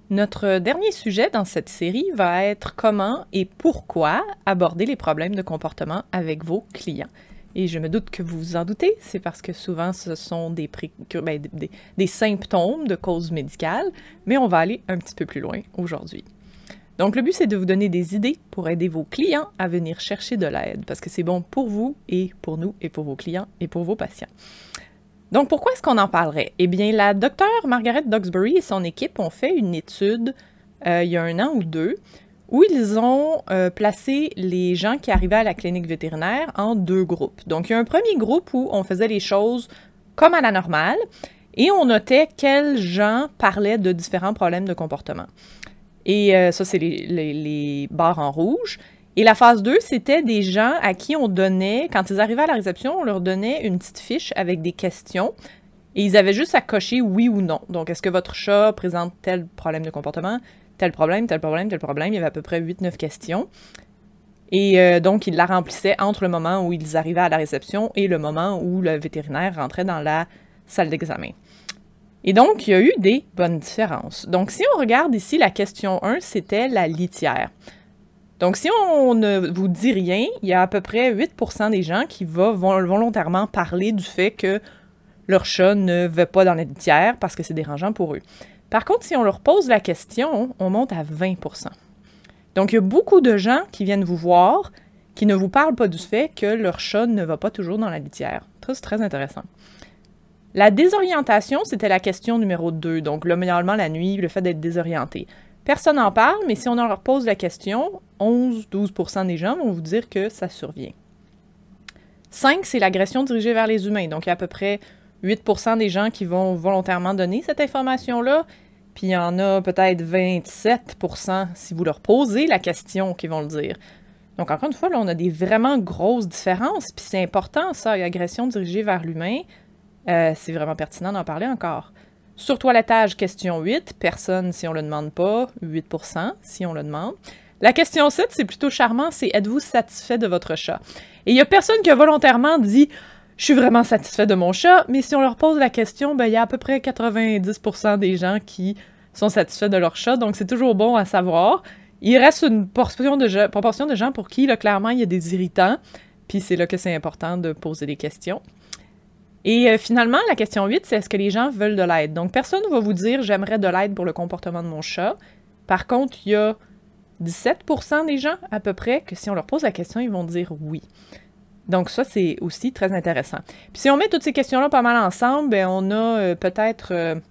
Notre dernier sujet dans cette série va être comment et pourquoi aborder les problèmes de comportement avec vos clients. Et je me doute que vous vous en doutez, c'est parce que souvent ce sont des symptômes de cause médicale, mais on va aller un petit peu plus loin aujourd'hui. Donc le but c'est de vous donner des idées pour aider vos clients à venir chercher de l'aide, parce que c'est bon pour vous et pour nous et pour vos clients et pour vos patients. Donc, pourquoi est-ce qu'on en parlerait? Eh bien, la docteure Margaret Duxbury et son équipe ont fait une étude il y a 1 an ou 2 où ils ont placé les gens qui arrivaient à la clinique vétérinaire en 2 groupes. Donc, il y a un premier groupe où on faisait les choses comme à la normale et on notait quels gens parlaient de différents problèmes de comportement. Et ça, c'est les barres en rouge. Et la phase 2, c'était des gens à qui on donnait, quand ils arrivaient à la réception, on leur donnait une petite fiche avec des questions et ils avaient juste à cocher oui ou non. Donc, est-ce que votre chat présente tel problème de comportement, tel problème, tel problème, tel problème? Il y avait à peu près 8-9 questions. Et donc, ils la remplissaient entre le moment où ils arrivaient à la réception et le moment où le vétérinaire rentrait dans la salle d'examen. Et donc, il y a eu des bonnes différences. Donc, si on regarde ici, la question 1, c'était la litière. Donc, si on ne vous dit rien, il y a à peu près 8% des gens qui vont volontairement parler du fait que leur chat ne va pas dans la litière parce que c'est dérangeant pour eux. Par contre, si on leur pose la question, on monte à 20%. Donc, il y a beaucoup de gens qui viennent vous voir qui ne vous parlent pas du fait que leur chat ne va pas toujours dans la litière. Ça, c'est très intéressant. La désorientation, c'était la question numéro 2. Donc, normalement, la nuit, le fait d'être désorienté. Personne n'en parle, mais si on leur pose la question, 11-12% des gens vont vous dire que ça survient. 5, c'est l'agression dirigée vers les humains. Donc, il y a à peu près 8% des gens qui vont volontairement donner cette information-là, puis il y en a peut-être 27% si vous leur posez la question qui vont le dire. Donc, encore une fois, là, on a des vraiment grosses différences, puis c'est important, ça, agression dirigée vers l'humain. C'est vraiment pertinent d'en parler encore. Sur toilettage, question 8, personne si on le demande pas, 8% si on le demande. La question 7, c'est plutôt charmant, c'est « Êtes-vous satisfait de votre chat? » Et il y a personne qui a volontairement dit « Je suis vraiment satisfait de mon chat », mais si on leur pose la question, ben, il y a à peu près 90% des gens qui sont satisfaits de leur chat, donc c'est toujours bon à savoir. Il reste une proportion de gens pour qui, là, clairement, il y a des irritants, puis c'est là que c'est important de poser des questions. Et finalement, la question 8, c'est est-ce que les gens veulent de l'aide? Donc, personne ne va vous dire « j'aimerais de l'aide pour le comportement de mon chat ». Par contre, il y a 17% des gens, à peu près, que si on leur pose la question, ils vont dire « oui ». Donc ça, c'est aussi très intéressant. Puis si on met toutes ces questions-là pas mal ensemble, ben, on a peut-être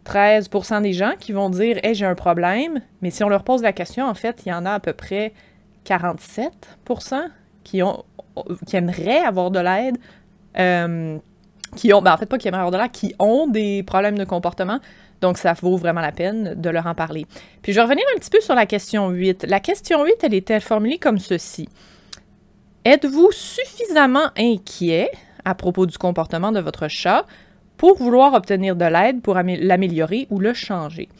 13% des gens qui vont dire « hey, j'ai un problème ». Mais si on leur pose la question, en fait, il y en a à peu près 47% qui aimeraient avoir de l'aide. Qui ont des problèmes de comportement, donc ça vaut vraiment la peine de leur en parler. Puis je vais revenir un petit peu sur la question 8. La question 8, elle était formulée comme ceci. Êtes-vous suffisamment inquiet à propos du comportement de votre chat pour vouloir obtenir de l'aide pour l'améliorer ou le changer?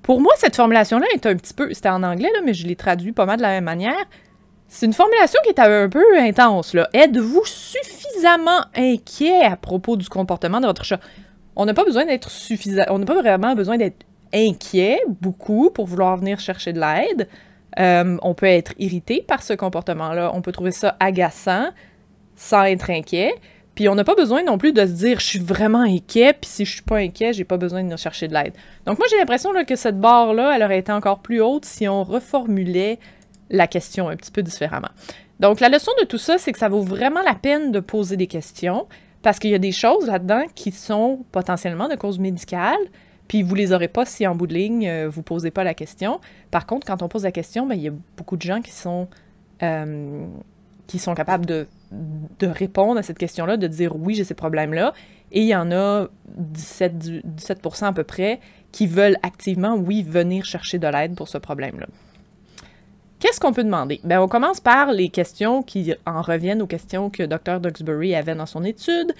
Pour moi, cette formulation-là est un petit peu, c'était en anglais, là, mais je l'ai traduit pas mal de la même manière. C'est une formulation qui est un peu intense, là. Êtes-vous suffisamment inquiet à propos du comportement de votre chat? On n'a pas besoin d'être on n'a pas vraiment besoin d'être inquiet, beaucoup, pour vouloir venir chercher de l'aide. On peut être irrité par ce comportement-là. On peut trouver ça agaçant, sans être inquiet. Puis on n'a pas besoin non plus de se dire « je suis vraiment inquiet, puis si je suis pas inquiet, j'ai pas besoin de venir chercher de l'aide ». Donc moi, j'ai l'impression là, que cette barre-là, elle aurait été encore plus haute si on reformulait la question un petit peu différemment. Donc, la leçon de tout ça, c'est que ça vaut vraiment la peine de poser des questions parce qu'il y a des choses là-dedans qui sont potentiellement de cause médicale, puis vous les aurez pas si en bout de ligne, vous posez pas la question. Par contre, quand on pose la question, ben, il y a beaucoup de gens qui sont capables de répondre à cette question-là, de dire « oui, j'ai ces problèmes-là », et il y en a 17% à peu près qui veulent activement, oui, venir chercher de l'aide pour ce problème-là. Qu'est-ce qu'on peut demander? Bien, on commence par les questions qui en reviennent aux questions que Dr. Duxbury avait dans son étude,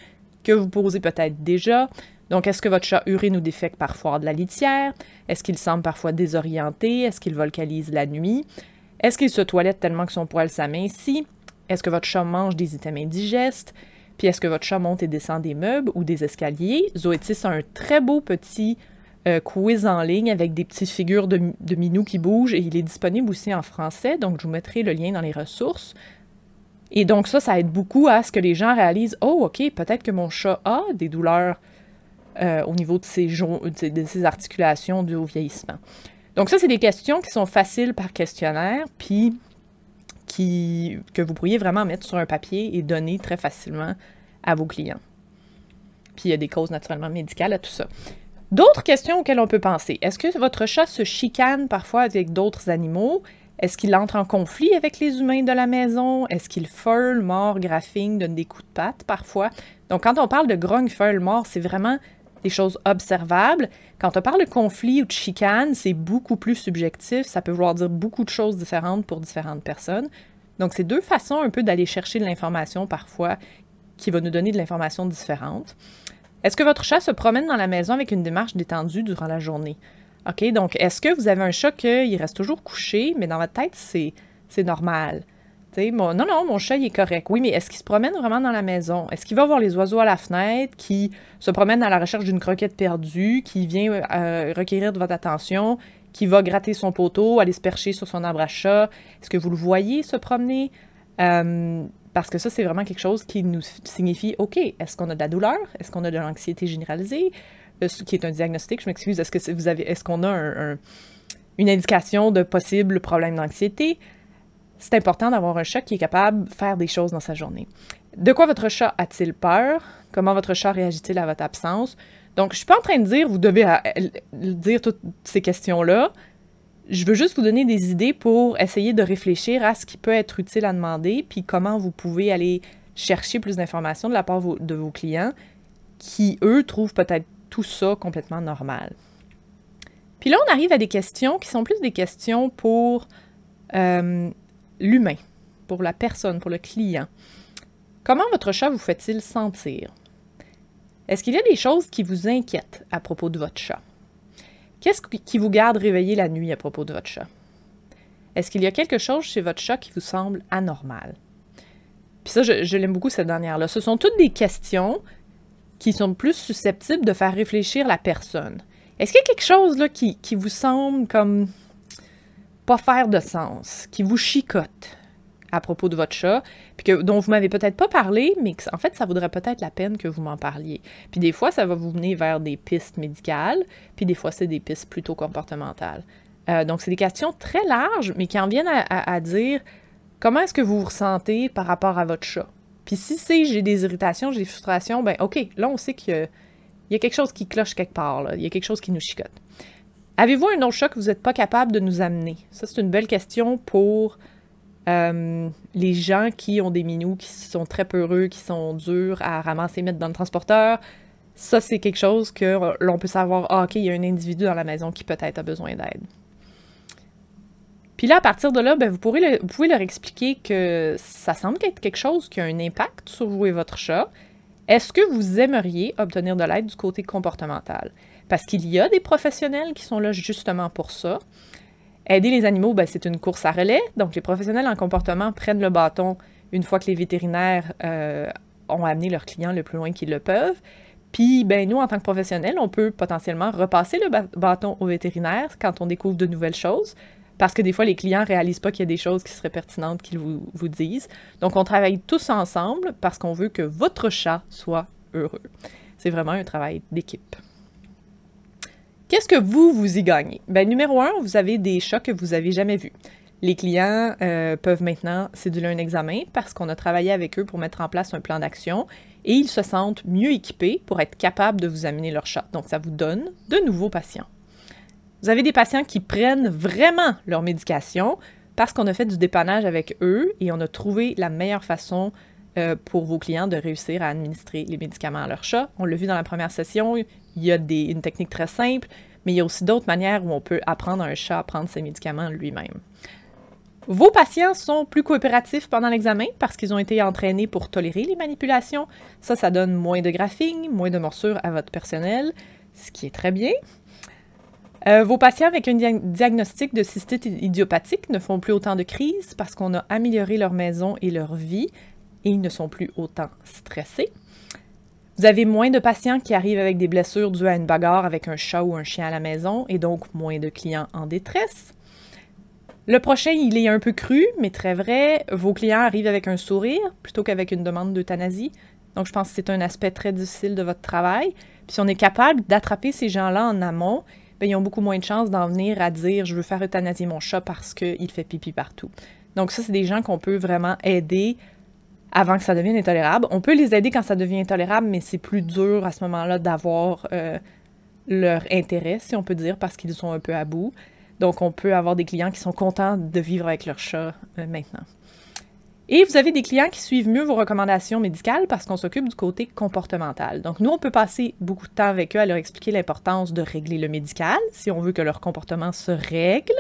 que vous posez peut-être déjà. Donc, est-ce que votre chat urine ou défèque parfois de la litière? Est-ce qu'il semble parfois désorienté? Est-ce qu'il vocalise la nuit? Est-ce qu'il se toilette tellement que son poil s'amincit? Est-ce que votre chat mange des items indigestes? Puis est-ce que votre chat monte et descend des meubles ou des escaliers? Zoétis a un très beau petit quiz en ligne avec des petites figures de minous qui bougent, et il est disponible aussi en français, donc je vous mettrai le lien dans les ressources. Et donc ça aide beaucoup à ce que les gens réalisent « Oh, OK, peut-être que mon chat a des douleurs au niveau de ses articulations dues au vieillissement. » Donc ça, c'est des questions qui sont faciles par questionnaire, puis que vous pourriez vraiment mettre sur un papier et donner très facilement à vos clients. Puis il y a des causes naturellement médicales à tout ça. D'autres questions auxquelles on peut penser. Est-ce que votre chat se chicane parfois avec d'autres animaux? Est-ce qu'il entre en conflit avec les humains de la maison? Est-ce qu'il feule, mord, graffigne, donne des coups de patte parfois? Donc quand on parle de grogne, feule, mord, c'est vraiment des choses observables. Quand on parle de conflit ou de chicane, c'est beaucoup plus subjectif. Ça peut vouloir dire beaucoup de choses différentes pour différentes personnes. Donc c'est deux façons un peu d'aller chercher de l'information parfois qui va nous donner de l'information différente. Est-ce que votre chat se promène dans la maison avec une démarche détendue durant la journée? OK, donc est-ce que vous avez un chat qui reste toujours couché, mais dans votre tête, c'est normal? Non, mon chat, il est correct. Oui, mais est-ce qu'il se promène vraiment dans la maison? Est-ce qu'il va voir les oiseaux à la fenêtre, qui se promène à la recherche d'une croquette perdue, qui vient requérir de votre attention, qui va gratter son poteau, aller se percher sur son arbre à chat? Est-ce que vous le voyez se promener? Parce que ça, c'est vraiment quelque chose qui nous signifie, OK, est-ce qu'on a de la douleur? Est-ce qu'on a de l'anxiété généralisée? Ce qui est un diagnostic, je m'excuse, est-ce qu'on a une indication de possibles problèmes d'anxiété? C'est important d'avoir un chat qui est capable de faire des choses dans sa journée. De quoi votre chat a-t-il peur? Comment votre chat réagit-il à votre absence? Donc, je ne suis pas en train de dire, vous devez dire toutes ces questions-là. Je veux juste vous donner des idées pour essayer de réfléchir à ce qui peut être utile à demander, puis comment vous pouvez aller chercher plus d'informations de la part de vos clients qui, eux, trouvent peut-être tout ça complètement normal. Puis là, on arrive à des questions qui sont plus des questions pour l'humain, pour la personne, pour le client. Comment votre chat vous fait-il sentir? Est-ce qu'il y a des choses qui vous inquiètent à propos de votre chat? Qu'est-ce qui vous garde réveillé la nuit à propos de votre chat? Est-ce qu'il y a quelque chose chez votre chat qui vous semble anormal? Puis ça, je l'aime beaucoup, cette dernière-là. Ce sont toutes des questions qui sont plus susceptibles de faire réfléchir la personne. Est-ce qu'il y a quelque chose là, qui vous semble comme pas faire de sens, qui vous chicote à propos de votre chat, puis dont vous m'avez peut-être pas parlé, mais en fait, ça vaudrait peut-être la peine que vous m'en parliez. Puis des fois, ça va vous mener vers des pistes médicales, puis des fois, c'est des pistes plutôt comportementales. Donc, c'est des questions très larges, mais qui en viennent à dire comment est-ce que vous vous ressentez par rapport à votre chat. Puis si c'est j'ai des irritations, j'ai des frustrations, ben OK, là, on sait qu'il y a quelque chose qui cloche quelque part, là. Il y a quelque chose qui nous chicote. Avez-vous un autre chat que vous n'êtes pas capable de nous amener? Ça, c'est une belle question pour les gens qui ont des minous, qui sont très peureux, qui sont durs à ramasser et mettre dans le transporteur. Ça, c'est quelque chose que l'on peut savoir, ah, OK, il y a un individu dans la maison qui peut-être a besoin d'aide. Puis là, à partir de là, ben, vous pouvez leur expliquer que ça semble être quelque chose qui a un impact sur vous et votre chat. Est-ce que vous aimeriez obtenir de l'aide du côté comportemental? Parce qu'il y a des professionnels qui sont là justement pour ça. Aider les animaux, ben, c'est une course à relais. Donc, les professionnels en comportement prennent le bâton une fois que les vétérinaires ont amené leurs clients le plus loin qu'ils le peuvent. Puis, ben, nous, en tant que professionnels, on peut potentiellement repasser le bâton au vétérinaire quand on découvre de nouvelles choses. Parce que des fois, les clients ne réalisent pas qu'il y a des choses qui seraient pertinentes qu'ils vous disent. Donc, on travaille tous ensemble parce qu'on veut que votre chat soit heureux. C'est vraiment un travail d'équipe. Qu'est-ce que vous y gagnez? Ben, numéro 1, vous avez des chats que vous n'avez jamais vus. Les clients peuvent maintenant céduler un examen parce qu'on a travaillé avec eux pour mettre en place un plan d'action et ils se sentent mieux équipés pour être capables de vous amener leur chat. Donc, ça vous donne de nouveaux patients. Vous avez des patients qui prennent vraiment leur médication parce qu'on a fait du dépannage avec eux et on a trouvé la meilleure façon pour vos clients de réussir à administrer les médicaments à leur chat. On l'a vu dans la première session, il y a une technique très simple, mais il y a aussi d'autres manières où on peut apprendre à un chat à prendre ses médicaments lui-même. Vos patients sont plus coopératifs pendant l'examen parce qu'ils ont été entraînés pour tolérer les manipulations. Ça donne moins de graphing, moins de morsures à votre personnel, ce qui est très bien. Vos patients avec un diagnostic de cystite idiopathique ne font plus autant de crises parce qu'on a amélioré leur maison et leur vie et ils ne sont plus autant stressés. Vous avez moins de patients qui arrivent avec des blessures dues à une bagarre avec un chat ou un chien à la maison et donc moins de clients en détresse. Le prochain, il est un peu cru, mais très vrai. Vos clients arrivent avec un sourire plutôt qu'avec une demande d'euthanasie. Donc, je pense que c'est un aspect très difficile de votre travail. Puis, si on est capable d'attraper ces gens-là en amont, bien, ils ont beaucoup moins de chances d'en venir à dire « je veux faire euthanasier mon chat parce qu'il fait pipi partout ». Donc, ça, c'est des gens qu'on peut vraiment aider avant que ça devienne intolérable. On peut les aider quand ça devient intolérable, mais c'est plus dur à ce moment-là d'avoir leur intérêt, si on peut dire, parce qu'ils sont un peu à bout. Donc, on peut avoir des clients qui sont contents de vivre avec leur chat maintenant. Et vous avez des clients qui suivent mieux vos recommandations médicales parce qu'on s'occupe du côté comportemental. Donc, nous, on peut passer beaucoup de temps avec eux à leur expliquer l'importance de régler le médical si on veut que leur comportement se règle.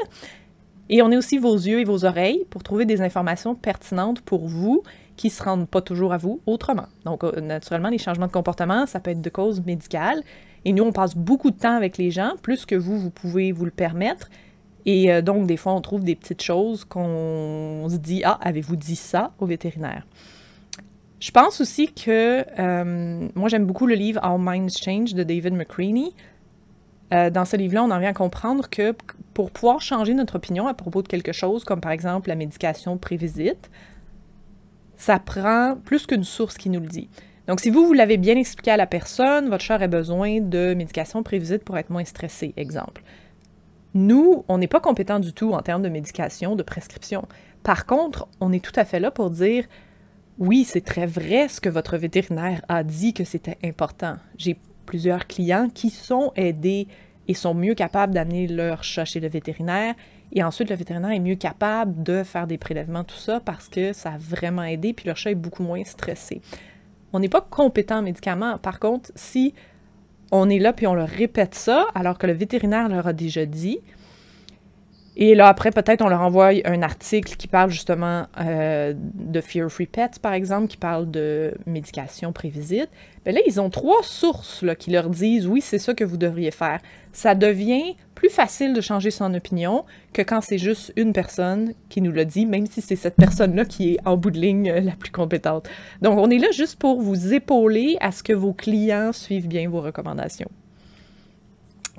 Et on est aussi vos yeux et vos oreilles pour trouver des informations pertinentes pour vous qui ne se rendent pas toujours à vous autrement. Donc, naturellement, les changements de comportement, ça peut être de cause médicale. Et nous, on passe beaucoup de temps avec les gens, plus que vous pouvez vous le permettre. Et donc, des fois, on trouve des petites choses qu'on se dit « Ah, avez-vous dit ça au vétérinaire? » Je pense aussi que, moi, j'aime beaucoup le livre « Our Minds Change » de David McCreaney. Dans ce livre-là, on en vient à comprendre que pour pouvoir changer notre opinion à propos de quelque chose, comme par exemple la médication pré-visite, ça prend plus qu'une source qui nous le dit. Donc, si vous l'avez bien expliqué à la personne, votre chat aurait besoin de médication pré-visite pour être moins stressé, exemple. Nous, on n'est pas compétents du tout en termes de médication, de prescription. Par contre, on est tout à fait là pour dire « Oui, c'est très vrai ce que votre vétérinaire a dit que c'était important. » J'ai plusieurs clients qui sont aidés et sont mieux capables d'amener leur chat chez le vétérinaire. Et ensuite, le vétérinaire est mieux capable de faire des prélèvements, tout ça, parce que ça a vraiment aidé, puis leur chat est beaucoup moins stressé. On n'est pas compétent en médicaments. Par contre, si on est là puis on leur répète ça, alors que le vétérinaire leur a déjà dit, et là, après, peut-être on leur envoie un article qui parle justement de Fear-Free Pets, par exemple, qui parle de médication pré-visite. Bien là, ils ont 3 sources là, qui leur disent « Oui, c'est ça que vous devriez faire ». Ça devient plus facile de changer son opinion que quand c'est juste une personne qui nous l'a dit, même si c'est cette personne-là qui est en bout de ligne la plus compétente. Donc, on est là juste pour vous épauler à ce que vos clients suivent bien vos recommandations.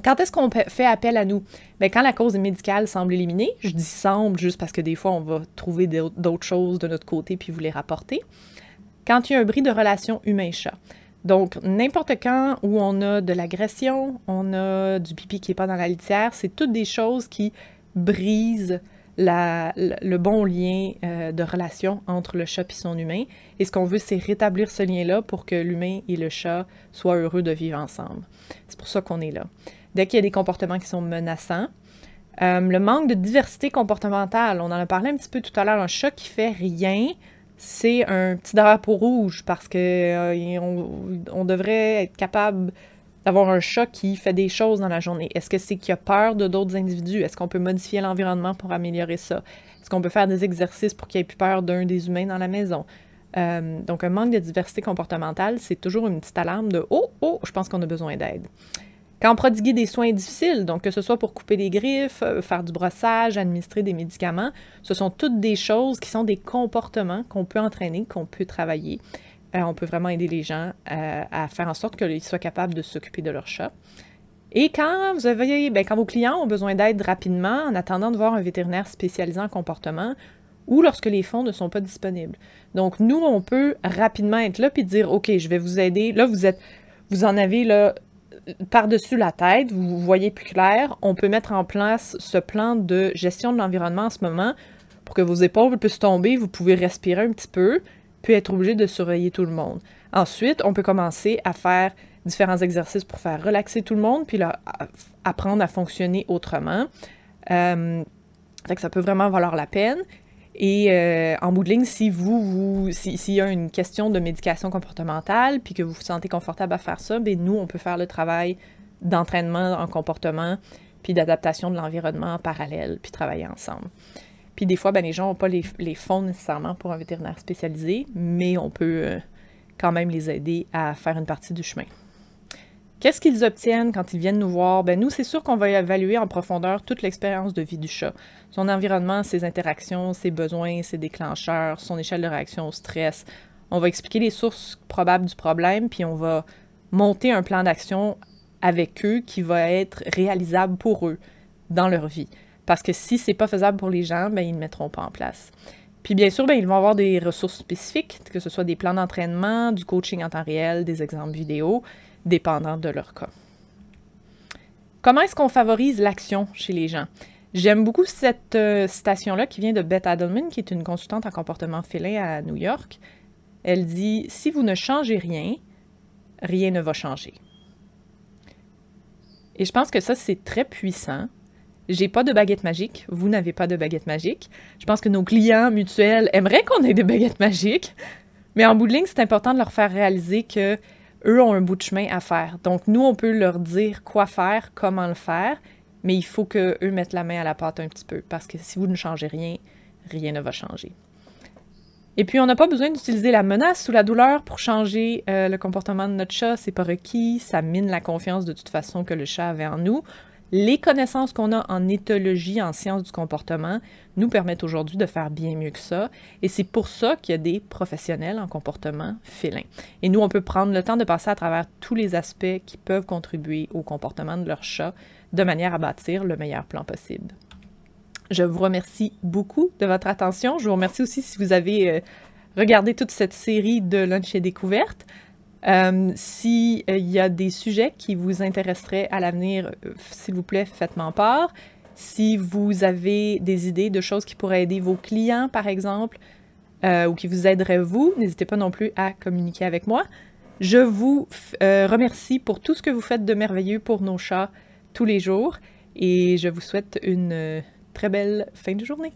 Quand est-ce qu'on fait appel à nous? Bien, quand la cause médicale semble éliminée, je dis semble juste parce que des fois, on va trouver d'autres choses de notre côté puis vous les rapporter. Quand il y a un bris de relation humain-chat. Donc, n'importe quand où on a de l'agression, on a du pipi qui n'est pas dans la litière, c'est toutes des choses qui brisent le bon lien de relation entre le chat et son humain. Et ce qu'on veut, c'est rétablir ce lien-là pour que l'humain et le chat soient heureux de vivre ensemble. C'est pour ça qu'on est là. Dès qu'il y a des comportements qui sont menaçants, le manque de diversité comportementale, on en a parlé un petit peu tout à l'heure, un chat qui fait rien, c'est un petit drapeau rouge parce que on devrait être capable d'avoir un chat qui fait des choses dans la journée. Est-ce que c'est qu'il a peur de d'autres individus? Est-ce qu'on peut modifier l'environnement pour améliorer ça? Est-ce qu'on peut faire des exercices pour qu'il ait plus peur d'un des humains dans la maison? Donc, un manque de diversité comportementale, c'est toujours une petite alarme de « Oh, oh, je pense qu'on a besoin d'aide ». Quand prodiguer des soins difficiles, donc que ce soit pour couper les griffes, faire du brossage, administrer des médicaments, ce sont toutes des choses qui sont des comportements qu'on peut entraîner, qu'on peut travailler. On peut vraiment aider les gens à faire en sorte qu'ils soient capables de s'occuper de leur chat. Et quand quand vos clients ont besoin d'aide rapidement, en attendant de voir un vétérinaire spécialisé en comportement, ou lorsque les fonds ne sont pas disponibles. Donc, nous, on peut rapidement être là et dire « OK, je vais vous aider. Là, vous en avez là, par-dessus la tête, vous voyez plus clair. On peut mettre en place ce plan de gestion de l'environnement en ce moment pour que vos épaules puissent tomber, vous pouvez respirer un petit peu, puis être obligé de surveiller tout le monde. Ensuite, on peut commencer à faire différents exercices pour faire relaxer tout le monde, puis là, apprendre à fonctionner autrement. Fait que ça peut vraiment valoir la peine. Et en bout de ligne, s'il y a une question de médication comportementale, puis que vous vous sentez confortable à faire ça, bien nous, on peut faire le travail d'entraînement en comportement, puis d'adaptation de l'environnement en parallèle, puis travailler ensemble. Puis des fois, bien, les gens n'ont pas les fonds nécessairement pour un vétérinaire spécialisé, mais on peut quand même les aider à faire une partie du chemin. Qu'est-ce qu'ils obtiennent quand ils viennent nous voir? Bien, nous, c'est sûr qu'on va évaluer en profondeur toute l'expérience de vie du chat. Son environnement, ses interactions, ses besoins, ses déclencheurs, son échelle de réaction au stress. On va expliquer les sources probables du problème, puis on va monter un plan d'action avec eux qui va être réalisable pour eux dans leur vie. Parce que si c'est pas faisable pour les gens, ben ils ne mettront pas en place. Puis bien sûr, ben, ils vont avoir des ressources spécifiques, que ce soit des plans d'entraînement, du coaching en temps réel, des exemples vidéo, dépendant de leur cas. Comment est-ce qu'on favorise l'action chez les gens? J'aime beaucoup cette citation-là qui vient de Beth Adelman, qui est une consultante en comportement félin à New York. Elle dit « Si vous ne changez rien, rien ne va changer. » Et je pense que ça, c'est très puissant. J'ai pas de baguette magique, vous n'avez pas de baguette magique. Je pense que nos clients mutuels aimeraient qu'on ait des baguettes magiques, mais en bout de ligne, c'est important de leur faire réaliser que eux ont un bout de chemin à faire. Donc nous, on peut leur dire quoi faire, comment le faire, mais il faut qu'eux mettent la main à la pâte un petit peu, parce que si vous ne changez rien, rien ne va changer. Et puis, on n'a pas besoin d'utiliser la menace ou la douleur pour changer le comportement de notre chat, c'est pas requis, ça mine la confiance de toute façon que le chat avait en nous. Les connaissances qu'on a en éthologie, en sciences du comportement, nous permettent aujourd'hui de faire bien mieux que ça. Et c'est pour ça qu'il y a des professionnels en comportement félin. Et nous, on peut prendre le temps de passer à travers tous les aspects qui peuvent contribuer au comportement de leur chat de manière à bâtir le meilleur plan possible. Je vous remercie beaucoup de votre attention. Je vous remercie aussi si vous avez regardé toute cette série de Lunch et Découvertes. S'il y a des sujets qui vous intéresseraient à l'avenir, s'il vous plaît, faites-m'en part. Si vous avez des idées de choses qui pourraient aider vos clients, par exemple, ou qui vous aideraient vous, n'hésitez pas non plus à communiquer avec moi. Je vous remercie pour tout ce que vous faites de merveilleux pour nos chats tous les jours et je vous souhaite une très belle fin de journée.